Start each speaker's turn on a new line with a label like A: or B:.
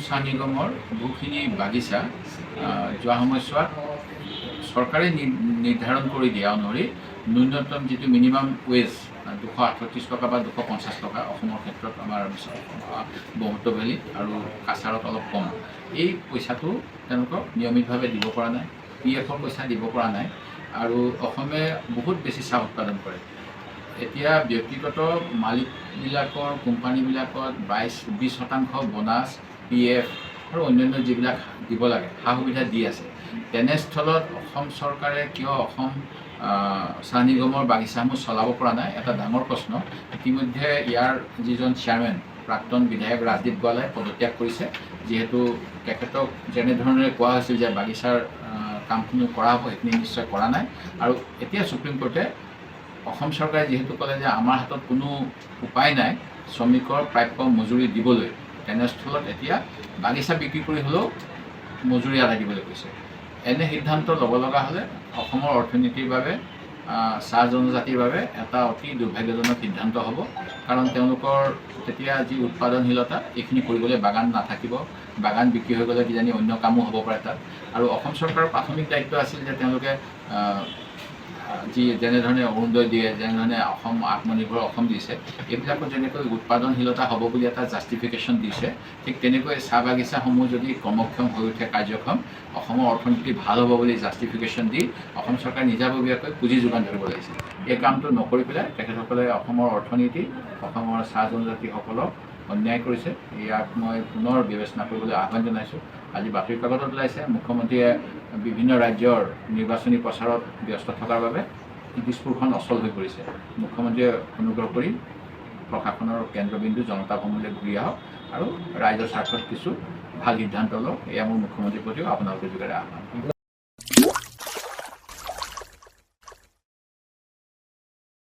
A: চাহ নিগমৰ বহুখিনি বাগিচা যোৱা সময়ছোৱাত চৰকাৰে নিৰ্ধাৰণ কৰি দিয়া অনুসৰি ন্যূনতম যিটো মিনিমাম ৱেজ 238 টকা বা 250 টকা অসমৰ ক্ষেত্ৰত আমাৰ ব্ৰহ্মপুত্ৰ ভেলীত আৰু কাছাৰত অলপ কম। এই পইচাটো তেওঁলোকক নিয়মিতভাৱে দিব পৰা নাই, PF-ৰ পইচা দিব পৰা নাই আৰু অসমে বহুত বেছি চাহ উৎপাদন কৰে। এতিয়া ব্যক্তিগত মালিকবিলাকৰ কোম্পানীবিলাকত 20% বোনাছ, PF আৰু অন্যান্য যিবিলাক দিব লাগে সা সুবিধা দি আছে। তেনেস্থলত অসম চৰকাৰে কিয় অসম চাহ নিগমৰ বাগিচাসমূহ চলাব পৰা নাই, এটা ডাঙৰ প্ৰশ্ন। ইতিমধ্যে ইয়াৰ যিজন চেয়াৰমেন প্ৰাক্তন বিধায়ক ৰাজদীপ গোৱালাই পদত্যাগ কৰিছে, যিহেতু তেখেতক যেনেধৰণে কোৱা হৈছিল যে বাগিচাৰ কামখিনি কৰা হ'ব, সেইখিনি নিশ্চয় কৰা নাই। আৰু এতিয়া সুপ্ৰিম কোৰ্টে অসম চৰকাৰে যিহেতু ক'লে যে আমাৰ হাতত কোনো উপায় নাই শ্ৰমিকৰ প্ৰাপ্য মজুৰি দিবলৈ, তেনেস্থলত এতিয়া বাগিচা বিক্ৰী কৰি হ'লেও মজুৰি আদায় দিবলৈ কৈছে। এনে সিদ্ধান্ত ল'ব লগা হ'লে অসমৰ অৰ্থনীতিৰ বাবে, চাহ জনজাতিৰ বাবে এটা অতি দুৰ্ভাগ্যজনক সিদ্ধান্ত হ'ব। কাৰণ তেওঁলোকৰ তেতিয়া যি উৎপাদনশীলতা এইখিনি কৰিবলৈ বাগান নাথাকিব, বাগান বিক্ৰী হৈ গ'লে কিজানি অন্য কামো হ'ব পাৰে তাত। আৰু অসম চৰকাৰৰ প্ৰাথমিক দায়িত্ব আছিল যে তেওঁলোকে যেনেধৰণে অৰুণোদয় দিয়ে, যেনেধৰণে অসম আত্মনিৰ্ভৰ অসম দিছে, এইবিলাকত যেনেকৈ উৎপাদনশীলতা হ'ব বুলি এটা জাষ্টিফিকেশ্যন দিছে, ঠিক তেনেকৈ চাহ বাগিচাসমূহ যদি কৰ্মক্ষম হৈ উঠে, কাৰ্যক্ষম, অসমৰ অৰ্থনীতি ভাল হ'ব বুলি জাষ্টিফিকেশ্যন দি অসম চৰকাৰে নিজাববীয়াকৈ পুঁজি যোগান ধৰিব লাগিছিল। এই কামটো নকৰি পেলাই তেখেতসকলে অসমৰ অৰ্থনীতি, অসমৰ চাহ জনজাতিসকলক অন্যায় কৰিছে। ইয়াক মই পুনৰ বিবেচনা কৰিবলৈ আহ্বান জনাইছোঁ। আজি বাতৰি কাকতত ওলাইছে মুখ্যমন্ত্ৰীয়ে বিভিন্ন ৰাজ্যৰ নিৰ্বাচনী প্ৰচাৰত ব্যস্ত থকাৰ বাবে দিছপুৰখন অচল হৈ পৰিছে। মুখ্যমন্ত্ৰীয়ে অনুগ্ৰহ কৰি প্ৰশাসনৰ কেন্দ্ৰবিন্দু জনতা ভৱনলৈ ঘূৰি আহক আৰু ৰাইজৰ স্বাৰ্থত কিছু ভাল সিদ্ধান্ত লওক। এয়া মোৰ মুখ্যমন্ত্ৰীৰ প্ৰতিও আপোনালোকৰ যোগেৰে আহ্বান।